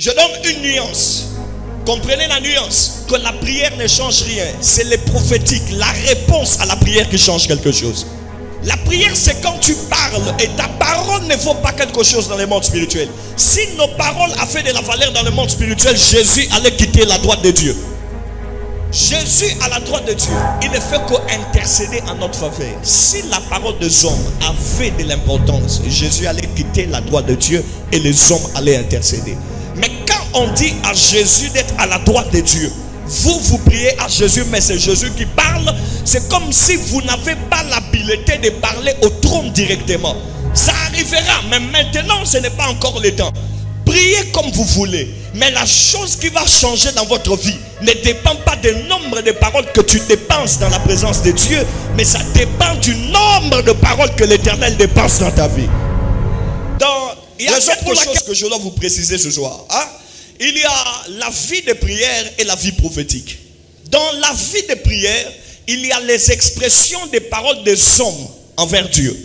Je donne une nuance. Comprenez la nuance. Que la prière ne change rien. C'est le prophétique, la réponse à la prière qui change quelque chose. La prière, c'est quand tu parles et ta parole ne vaut pas quelque chose dans le monde spirituel. Si nos paroles avaient de la valeur dans le monde spirituel, Jésus allait quitter la droite de Dieu. Jésus à la droite de Dieu, il ne fait qu'intercéder en notre faveur. Si la parole des hommes avait de l'importance, Jésus allait quitter la droite de Dieu et les hommes allaient intercéder. Mais quand on dit à Jésus d'être à la droite de Dieu, vous priez à Jésus, mais c'est Jésus qui parle. C'est comme si vous n'avez pas l'habileté de parler au trône directement. Ça arrivera, mais maintenant ce n'est pas encore le temps. Priez comme vous voulez, mais la chose qui va changer dans votre vie ne dépend pas du nombre de paroles que tu dépenses dans la présence de Dieu, mais ça dépend du nombre de paroles que l'Éternel dépense dans ta vie. Il y a quelque chose que je dois vous préciser ce soir. Il y a la vie de prière et la vie prophétique. Dans la vie de prière, il y a les expressions des paroles des hommes envers Dieu.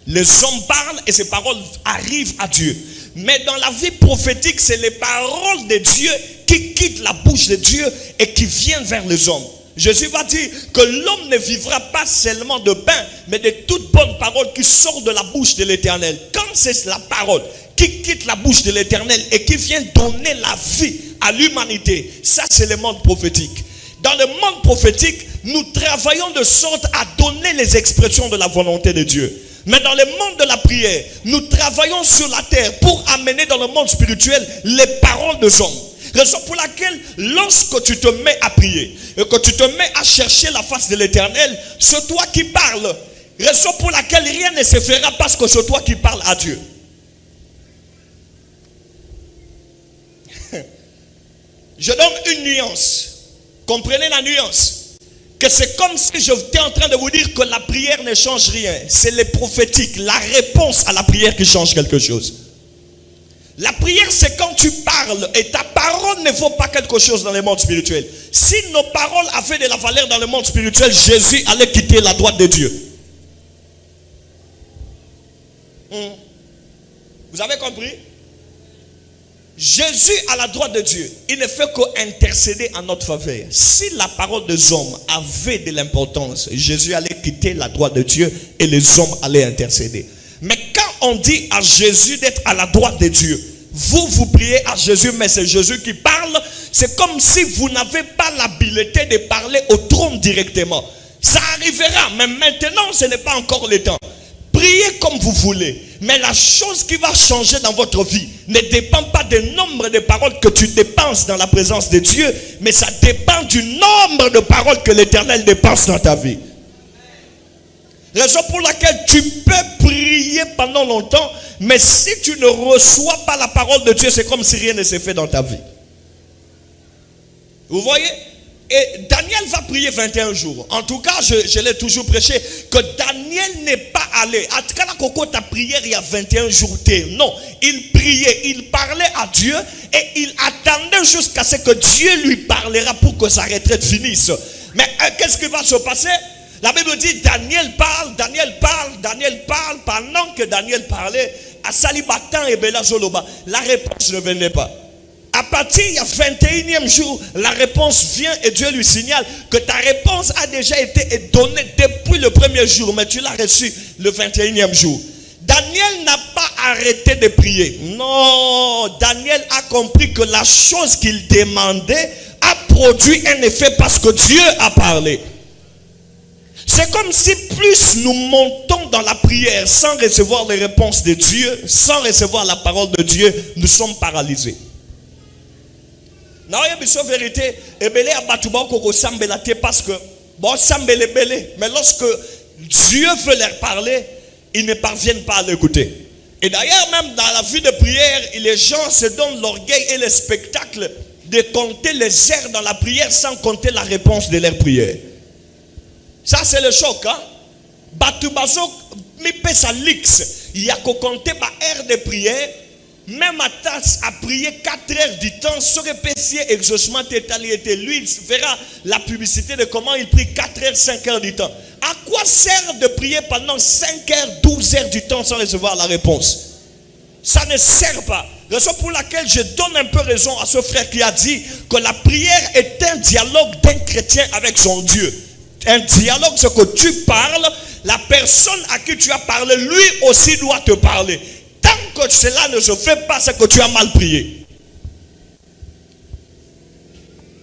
Les hommes parlent et ces paroles arrivent à Dieu. Mais dans la vie prophétique, c'est les paroles de Dieu qui quittent la bouche de Dieu et qui viennent vers les hommes. Jésus va dire que l'homme ne vivra pas seulement de pain, mais de toute bonne parole qui sort de la bouche de l'Éternel. Quand c'est la parole qui quitte la bouche de l'Éternel et qui vient donner la vie à l'humanité, ça c'est le monde prophétique. Dans le monde prophétique, nous travaillons de sorte à donner les expressions de la volonté de Dieu. Mais dans le monde de la prière, nous travaillons sur la terre pour amener dans le monde spirituel les paroles des hommes. Raison pour laquelle, lorsque tu te mets à prier et que tu te mets à chercher la face de l'Éternel, c'est toi qui parles. Raison pour laquelle rien ne se fera parce que c'est toi qui parles à Dieu. Je donne une nuance. Comprenez la nuance. Que c'est comme si j'étais en train de vous dire que la prière ne change rien. C'est le prophétique, la réponse à la prière qui change quelque chose. La prière, c'est quand tu parles et ta parole ne vaut pas quelque chose dans le monde spirituel. Si nos paroles avaient de la valeur dans le monde spirituel, Jésus allait quitter la droite de Dieu. Vous avez compris? Jésus à la droite de Dieu, il ne fait qu'intercéder en notre faveur. Si la parole des hommes avait de l'importance, Jésus allait quitter la droite de Dieu et les hommes allaient intercéder. Mais quand on dit à Jésus d'être à la droite de Dieu, vous priez à Jésus, mais c'est Jésus qui parle, c'est comme si vous n'avez pas l'habileté de parler au trône directement. Ça arrivera, mais maintenant ce n'est pas encore le temps. Priez comme vous voulez, mais la chose qui va changer dans votre vie ne dépend pas du nombre de paroles que tu dépenses dans la présence de Dieu, mais ça dépend du nombre de paroles que l'Éternel dépense dans ta vie. Raison pour laquelle tu peux prier pendant longtemps, mais si tu ne reçois pas la parole de Dieu, c'est comme si rien ne s'est fait dans ta vie. Vous voyez? Et Daniel va prier 21 jours. En tout cas, je l'ai toujours prêché, que Daniel n'est pas allé. En tout cas, ta prière il y a 21 jours. Non, il priait, il parlait à Dieu et il attendait jusqu'à ce que Dieu lui parlera pour que sa retraite finisse. Mais qu'est-ce qui va se passer? La Bible dit Daniel parle. Pendant que Daniel parlait, à Salibatan et Bela Zoloba, la réponse ne venait pas. À partir du 21e jour, la réponse vient et Dieu lui signale que ta réponse a déjà été donnée depuis le premier jour, mais tu l'as reçue le 21e jour. Daniel n'a pas arrêté de prier. Non, Daniel a compris que la chose qu'il demandait a produit un effet parce que Dieu a parlé. C'est comme si plus nous montons dans la prière sans recevoir les réponses de Dieu, sans recevoir la parole de Dieu, nous sommes paralysés. Non, il y a une vérité. Parce que mais lorsque Dieu veut leur parler, ils ne parviennent pas à l'écouter. Et d'ailleurs, même dans la vie de prière, les gens se donnent l'orgueil et le spectacle de compter les heures dans la prière sans compter la réponse de leur prière. Ça, c'est le choc. Il y a qu'à compter ma heure de prière. Même à prier 4 heures du temps, sur le PC exaucement tétalité, lui, il verra la publicité de comment il prie 4 heures, 5 heures du temps. À quoi sert de prier pendant 5 heures, 12 heures du temps sans recevoir la réponse? Ça ne sert pas. Raison pour laquelle je donne un peu raison à ce frère qui a dit que la prière est un dialogue d'un chrétien avec son Dieu. Un dialogue, c'est que tu parles, la personne à qui tu as parlé, lui aussi doit te parler. Tant que cela ne se fait pas, c'est que tu as mal prié.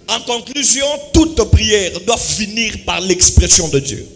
En conclusion, toute prière doit finir par l'expression de Dieu.